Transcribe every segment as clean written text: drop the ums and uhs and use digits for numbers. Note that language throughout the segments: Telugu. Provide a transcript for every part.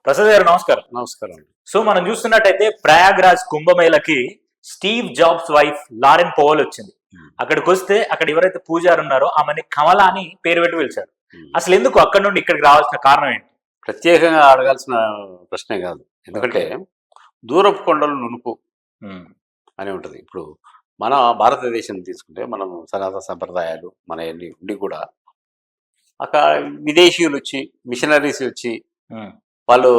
ప్రసాద్ గారు నమస్కారం. నమస్కారం. సో మనం చూస్తున్నట్టయితే ప్రయాగ్రాజ్ కుంభమేళకి Steve Jobs wife Lauren Powell వచ్చింది. అక్కడికి వస్తే అక్కడ ఎవరైతే పూజారు ఉన్నారో ఆమెని కమలా అని పేరు పెట్టి పిలిచారు. అసలు ఎందుకు అక్కడ నుండి ఇక్కడికి రావాల్సిన కారణం ఏంటి? ప్రత్యేకంగా అడగాల్సిన ప్రశ్నే కాదు. ఎందుకంటే దూరపు కొండలు నునుపు అని ఉంటుంది. ఇప్పుడు మన భారతదేశం తీసుకుంటే మనం సనాతన సంప్రదాయాలు మన ఎన్ని ఉండి కూడా అక్కడ విదేశీయులు వచ్చి మిషనరీస్ వచ్చి వాళ్ళు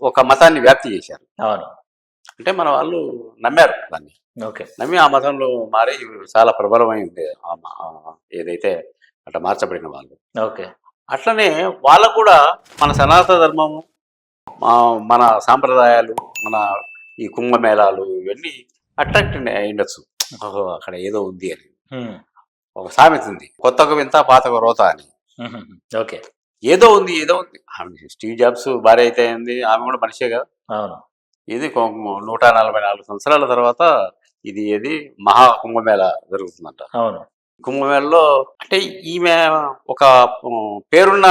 ఒక మతాన్ని వ్యాప్తి చేశారు. అవును, అంటే మన వాళ్ళు నమ్మారు దాన్ని. నమ్మి ఆ మతంలో మారి చాలా ప్రబలమైంది ఏదైతే అట్లా మార్చబడిన వాళ్ళు. అట్లనే వాళ్ళకు కూడా మన సనాతన ధర్మము మన సాంప్రదాయాలు మన ఈ కుంభమేళాలు ఇవన్నీ అట్రాక్ట్ అయ్యిండొచ్చు. అక్కడ ఏదో ఉంది అని ఒక సామెత ఉంది, కొత్తకు వింత పాతకు రోత అని. ఏదో ఉంది స్టీవ్ జాబ్స్ భార్య అయితే అయింది, ఆమె కూడా మనిషే కదా. ఇది 144 సంవత్సరాల తర్వాత ఇది మహా కుంభమేళ జరుగుతుందంట. కుంభమేళలో అంటే ఈమె ఒక పేరున్న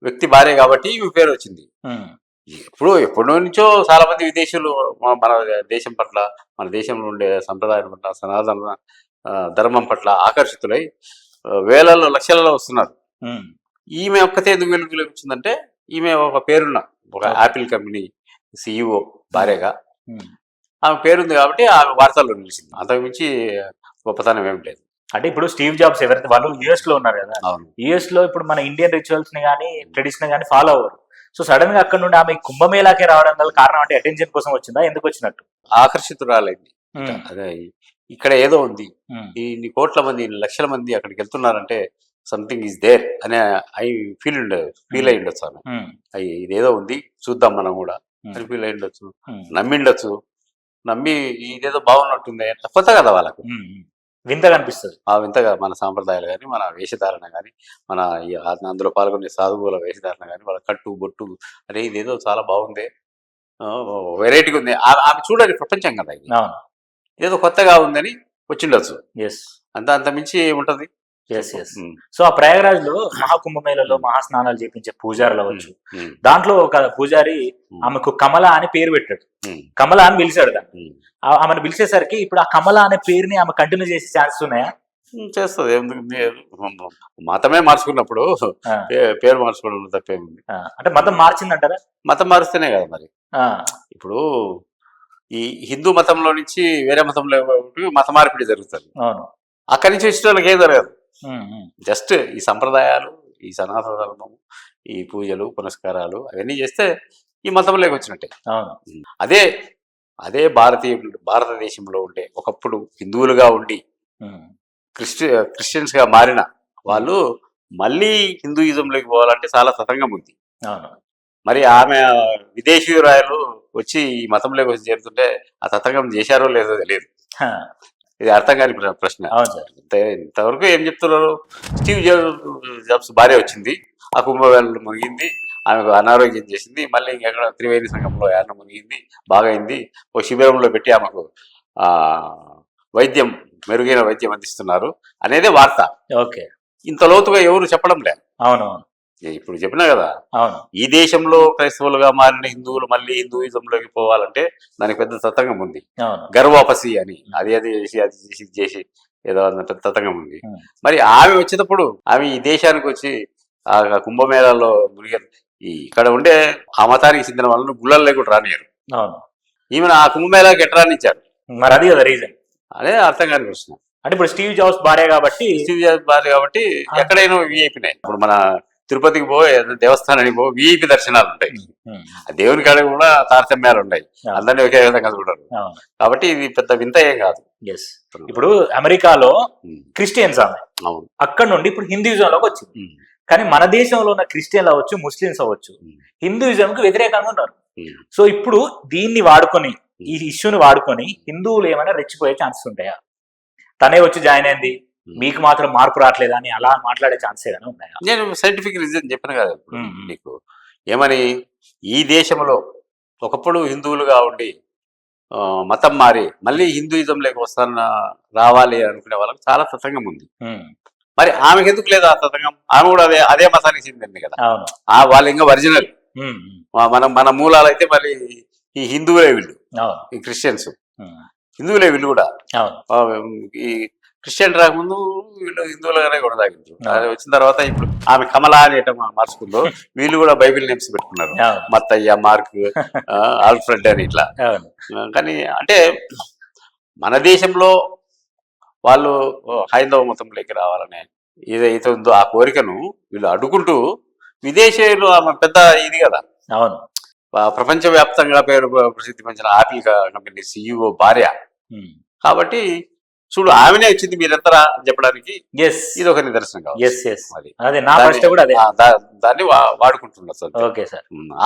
వ్యక్తి భార్య కాబట్టి ఈమె పేరు వచ్చింది. ఎప్పటి నుంచో చాలా మంది విదేశీయులు మన దేశం పట్ల మన దేశంలో ఉండే సంప్రదాయం పట్ల సనాతన ధర్మం పట్ల ఆకర్షితులై వేలలో లక్షలలో వస్తున్నారు. ఈమె ఒక్కతే ఎందుకు వెలుగులోకి వచ్చిందంటే ఈమె ఒక పేరున్న ఒక యాపిల్ కంపెనీ CEO భార్యగా ఆమె పేరుంది కాబట్టి ఆమె వార్తల్లో నిలిచింది. అంతకుమించి గొప్పతనం ఏం లేదు. అంటే ఇప్పుడు స్టీవ్ జాబ్స్ ఎవరైతే వాళ్ళు US లో ఉన్నారు కదా, US లో ఇప్పుడు మన ఇండియన్ రిచువల్స్ ని కానీ ట్రెడిషన్ కానీ ఫాలో అవ్వరు. సో సడన్ గా అక్కడ నుండి ఆమె కుంభమేళాకే రావడం గల కారణం అంటే అటెన్షన్ కోసం వచ్చిందా, ఎందుకు వచ్చినట్టు? ఆకర్షితురాలైంది. అదే ఇక్కడ ఏదో ఉంది, ఇన్ని కోట్ల మంది ఇన్ని లక్షల మంది అక్కడికి వెళ్తున్నారంటే సంథింగ్ ఈజ్ దేర్ అనే ఫీల్ అయి ఉండొచ్చు. ఆమె ఇదేదో ఉంది చూద్దాం మనం కూడా అని ఫీల్ అయి ఉండొచ్చు, నమ్మిండొచ్చు. నమ్మి ఇదేదో బాగున్నట్టుంది కొత్త కదా వాళ్ళకు వింతగా అనిపిస్తుంది. ఆ వింతగా మన సాంప్రదాయాలు కానీ మన వేషధారణ కానీ మన అందులో పాల్గొనే సాధువుల వేషధారణ కానీ వాళ్ళ కట్టు బొట్టు అరే ఇదేదో చాలా బాగుంది, వెరైటీగా ఉంది. ఆమె చూడాలి ప్రపంచం కదా, ఇది ఇదేదో కొత్తగా ఉందని వచ్చిండొచ్చు. అంత మించి ఏముంటది. సో ఆ ప్రయాగరాజ్ లో మహాకుంభమేళలో మహాస్నానాలు చేపించే పూజారులు అవ్వచ్చు, దాంట్లో ఒక పూజారి ఆమెకు కమల అని పేరు పెట్టాడు. కమల అని పిలిచాడు దాన్ని. ఆమెను పిలిచేసరికి ఇప్పుడు ఆ కమల అనే పేరుని ఆమె కంటిన్యూ చేసే ఛాన్సెస్ ఉన్నాయా? చేస్తుంది. మతమే మార్చుకున్నప్పుడు పేరు మార్చుకోవడం తప్పేముంది. అంటే మతం మార్చిందంటారా? మతం మారుస్తేనే కదా మరి. ఇప్పుడు ఈ హిందూ మతంలో నుంచి వేరే మతంలో మత మార్పిడి జరుగుతుంది. అక్కడి నుంచి వచ్చిన వాళ్ళకి ఏం జరగదు. జస్ట్ ఈ సంప్రదాయాలు ఈ సనాతన ధర్మము ఈ పూజలు పునస్కారాలు అవన్నీ చేస్తే ఈ మతంలోకి వచ్చినట్టే. అదే భారతదేశంలో ఉండే ఒకప్పుడు హిందువులుగా ఉండి క్రిస్టియన్స్ గా మారిన వాళ్ళు మళ్ళీ హిందూయిజంలోకి పోవాలంటే చాలా తతంగం ఉంది. మరి ఆమె విదేశీయురాయలు వచ్చి ఈ మతంలోకి వచ్చి చేరుతుంటే ఆ తతంగం చేశారో లేదో తెలియదు. ఇది అర్థం కాని ప్రశ్న. ఇంతవరకు ఏం చెప్తున్నారు, స్టీవ్ జాబ్స్ భార్య వచ్చింది, ఆ కుంభమేళలో మునిగింది, ఆమెకు అనారోగ్యం చేసింది, మళ్ళీ ఇంకెక్కడ త్రివేణి సంఘంలో యాన మునిగింది, బాగైంది, ఓ శిబిరంలో పెట్టి ఆమెకు మెరుగైన వైద్యం అందిస్తున్నారు అనేదే వార్త. ఇంత లోతుగా ఎవరు చెప్పడం లేదు. ఇప్పుడు చెప్పినా కదా, ఈ దేశంలో క్రైస్తవులుగా మారిన హిందువులు మళ్ళీ హిందూయిజంలోకి పోవాలంటే దానికి పెద్ద తతంగం ఉంది. గర్వాపసి అని అది చేసి ఏదో అన్నట్టు తతంగం ఉంది. మరి ఆమె వచ్చేటప్పుడు ఆమె ఈ దేశానికి వచ్చి ఆ కుంభమేళాలో ఇక్కడ ఉండే ఆ మతానికి చెందిన వాళ్ళని గుళ్ళల్లో కూడా రానియరు. ఈమెను ఆ కుంభమేళాకి ఎట్లా రానిచ్చారు? మరి అది కదా రీజన్. అదే అర్థం కాని ప్రశ్న. అంటే ఇప్పుడు స్టీవ్ జాబ్స్ భార్య కాబట్టి ఎక్కడైనా విఐపినాయి. ఇప్పుడు మన తిరుపతికి దేవస్థానానికి విఐపి దర్శనాలు ఉంటాయి, దేవుని కాడ కూడా తారతమ్యాలు ఉంటాయి, అందరినీ ఒకే విధంగా చూడరు. కాబట్టి ఇది పెద్ద వింత ఏం కాదు. ఇప్పుడు అమెరికాలో క్రిస్టియన్స్ ఆమె అక్కడ నుండి ఇప్పుడు హిందూయిజంలోకి వచ్చింది. కానీ మన దేశంలో ఉన్న క్రిస్టియన్లు అవ్వచ్చు ముస్లిమ్స్ అవ్వచ్చు హిందూయిజంకు వ్యతిరేకంగా ఉన్నారు. సో ఇప్పుడు దీన్ని వాడుకొని ఈ ఇష్యూని వాడుకొని హిందువులు ఏమైనా రెచ్చిపోయే ఛాన్సెస్ ఉంటాయా? తనే వచ్చి జాయిన్ అయింది, మీకు మాత్రం మార్పు రావట్లేదా అని అలా మాట్లాడే ఛాన్స్ ఏదైనా ఉన్నాయా? నేను సైంటిఫిక్ రీజన్ చెప్పాను కదా మీకు. ఏమని, ఈ దేశంలో ఒకప్పుడు హిందువులుగా ఉండి మతం మారి మళ్ళీ హిందూయిజంలోకి రావాలి అనుకునే వాళ్ళకి చాలా తతంగం ఉంది. మరి ఆమెకు ఎందుకు లేదు ఆ తతంగం? ఆమె కూడా అదే మతానికి చెందింది కదా, వాళ్ళు ఇంకా ఒరిజినల్. మన మూలాలు అయితే మరి ఈ హిందువులే వీళ్ళు, ఈ క్రిస్టియన్స్ హిందువులే వీళ్ళు కూడా. ఈ క్రిస్టియన్ రాకముందు వీళ్ళు హిందువులుగానే కొనసాగించు, అది వచ్చిన తర్వాత ఇప్పుడు ఆమె కమలా అనేట మార్చుకుందో వీళ్ళు కూడా బైబిల్ నేమ్స్ పెట్టుకున్నారు, మత్తయ్య, మార్క్, ఆల్ఫ్రెడ్ అని ఇట్లా. కానీ అంటే మన దేశంలో వాళ్ళు హైందవ మతంలోకి రావాలనే ఏదైతే ఉందో ఆ కోరికను వీళ్ళు అడ్డుకుంటూ, విదేశీయులు ఆమె పెద్ద ఇది కదా, అవును, ప్రపంచవ్యాప్తంగా పేరు ప్రసిద్ధి పొందిన ఆపిల్ కంపెనీ CEO భార్య కాబట్టి చూడు ఆమెనే వచ్చింది మీరెంతరా అని చెప్పడానికి ఇది ఒక నిదర్శనం కావాలి. దాన్ని వాడుకుంటున్నారు.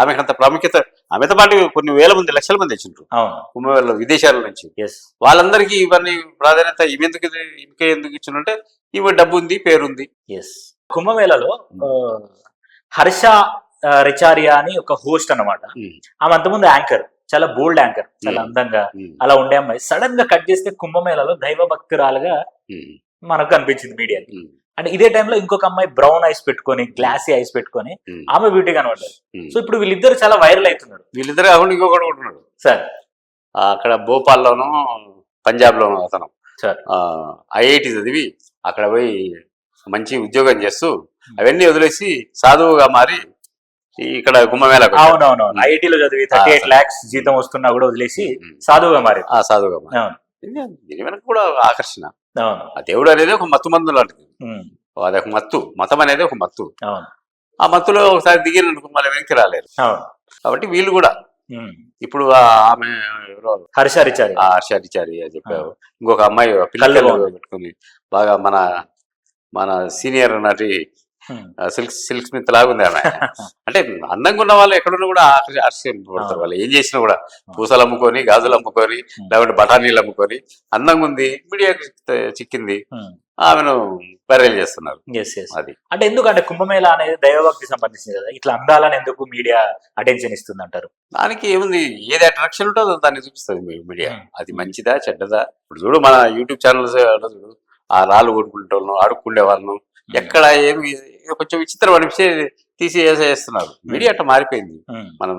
ఆమెకంత ప్రాముఖ్యత, ఆమెతో పాటు కొన్ని వేల మంది, లక్షల మంది వచ్చిండ్రు కుంభమేళలో విదేశాల నుంచి. వాళ్ళందరికీ ఇవన్నీ ప్రాధాన్యత ఈమెకే ఎందుకు ఇచ్చినంటే ఈమె డబ్బు ఉంది, పేరుంది. కుంభమేళలో హర్ష రిచారియా అని ఒక హోస్ట్ అన్నమాట. ఆమె అంతకుముందు యాంకర్, చాలా బోల్డ్ యాంకర్, చాలా అందంగా అలా ఉండే అమ్మాయి సడన్ గా కట్ చేస్తే కుంభమేళలో దైవ భక్తురాలుగా మనకు కనిపించింది మీడియాకి. అంటే ఇదే టైంలో ఇంకొక అమ్మాయి బ్రౌన్ ఐస్ పెట్టుకొని, గ్లాసీ ఐస్ పెట్టుకొని ఆమె బ్యూటీ కనబడ్డారు. సో ఇప్పుడు వీళ్ళిద్దరు చాలా వైరల్ అవుతున్నారు. వీళ్ళిద్దరు కాకుండా ఇంకొకటి ఉంటున్నాడు సార్, అక్కడ భోపాల్లోనూ పంజాబ్ లోనూ అతను IIT చదివి అక్కడ పోయి మంచి ఉద్యోగం చేస్తూ అవన్నీ వదిలేసి సాధువుగా మారి ఇక్కడ కుంభమేళ. అవునవును, IITలో చదివి 38 lakhs జీతం వస్తున్నా కూడా వదిలేసి సాధువుగా మారి. సాధువుగా మారి దీని వెనక కూడా ఆకర్షణ. ఆ దేవుడు అనేది ఒక మత్తు మందు లాంటిది, అదొక మత్తు, మతం అనేది ఒక మత్తు. ఆ మత్తులో ఒకసారి దిగినందుకు మళ్ళీ వెనక్కి రాలేరు. కాబట్టి వీళ్ళు కూడా ఇప్పుడు ఆమె హర్షారిచారి అని చెప్పారు. ఇంకొక అమ్మాయి పిల్లలు పెట్టుకుని బాగా మన సీనియర్ నటి సిల్క్ స్మిత్ లాగా ఉంది ఆమె. అంటే అందంగా ఉన్న వాళ్ళు ఎక్కడున్నా కూడా ఆశ్చర్యపడతారు. వాళ్ళు ఏం చేసినా కూడా పూసలు అమ్ముకొని, గాజులు అమ్ముకొని, లేకుంటే బఠానీలు అమ్ముకొని అందంగా ఉంది, మీడియాకి చిక్కింది, ఆమెను వైరల్ చేస్తున్నారు. అది అంటే ఎందుకంటే కుంభమేళ అనేది దైవభక్తి సంబంధించింది కదా, ఇట్లా అందాలని ఎందుకు మీడియా అటెన్షన్ ఇస్తుంది అంటారు? దానికి ఏముంది, ఏది అట్రాక్షన్ ఉంటుందో దాన్ని చూపిస్తుంది మీడియా. అది మంచిదా చెడ్డదా? ఇప్పుడు చూడు మన యూట్యూబ్ ఛానల్స్ చూడు, ఆ రాళ్ళు కొట్టుకుంటే వాళ్ళను, అడుక్కుండే వాళ్ళను, ఎక్కడ ఏమి కొంచెం విచిత్రం అనిపిస్తే తీసి వేసేస్తున్నారు. మీడియా అట్లా మారిపోయింది. మనం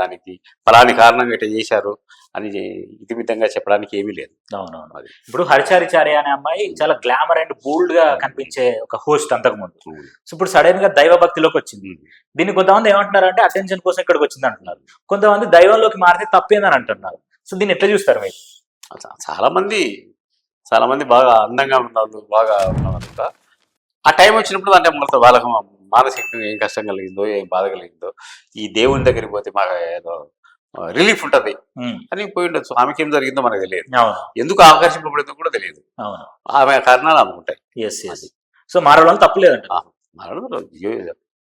దానికి ఫలాని కారణంగా ఇట్లా చేశారు అని ఇతిమితంగా చెప్పడానికి ఏమీ లేదు. అవునవును. ఇప్పుడు హర్షారిచార్య అనే అమ్మాయి చాలా గ్లామర్ అండ్ బోల్డ్ గా కనిపించే ఒక హోస్ట్ అంతకు ముందు. సో ఇప్పుడు సడన్ గా దైవ భక్తిలోకి వచ్చింది. దీన్ని కొంతమంది ఏమంటున్నారు అంటే అటెన్షన్ కోసం ఇక్కడికి వచ్చింది అంటున్నారు, కొంతమంది దైవంలోకి మారితే తప్పేందని అంటున్నారు. సో దీన్ని ఎట్లా చూస్తారు మీరు? చాలా మంది బాగా అందంగా ఉన్నవాళ్ళు, బాగా ఉన్నవాళ్ళు ఆ టైం వచ్చినప్పుడు అంటే వాళ్ళకి మానసికంగా ఏం కష్టం కలిగిందో, ఏం బాధ కలిగిందో, ఈ దేవుని దగ్గరికి పోతే మాకు ఏదో రిలీఫ్ ఉంటది అని పోయి ఉండొచ్చు. ఆమెకి ఏం జరిగిందో మనకు తెలియదు, ఎందుకు ఆకర్షింపబడిందో కూడా తెలియదు. ఆమె కారణాలు ఆమె ఉంటాయి. సో మారడం తప్పలేదంట.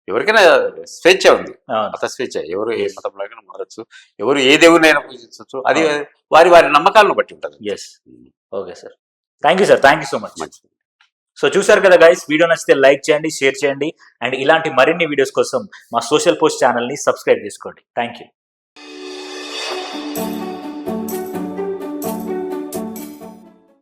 ఎవరికైనా స్వేచ్ఛ ఉంది, మత స్వేచ్ఛ. ఎవరు ఏ మతంలో మారచ్చు, ఎవరు ఏ దేవుడినైనా పూజించవచ్చు. అది వారి నమ్మకాలను బట్టి ఉంటుంది. Okay sir, thank you sir, thank you so much. So చూసారు కదా గైస్, వీడియో నచ్చితే లైక్ చేయండి, షేర్ చేయండి, అండ్ ఇలాంటి మరిన్ని వీడియోస్ కోసం మా సోషల్ పోస్ట్ ఛానల్ని సబ్స్క్రైబ్ చేసుకోండి. Thank you.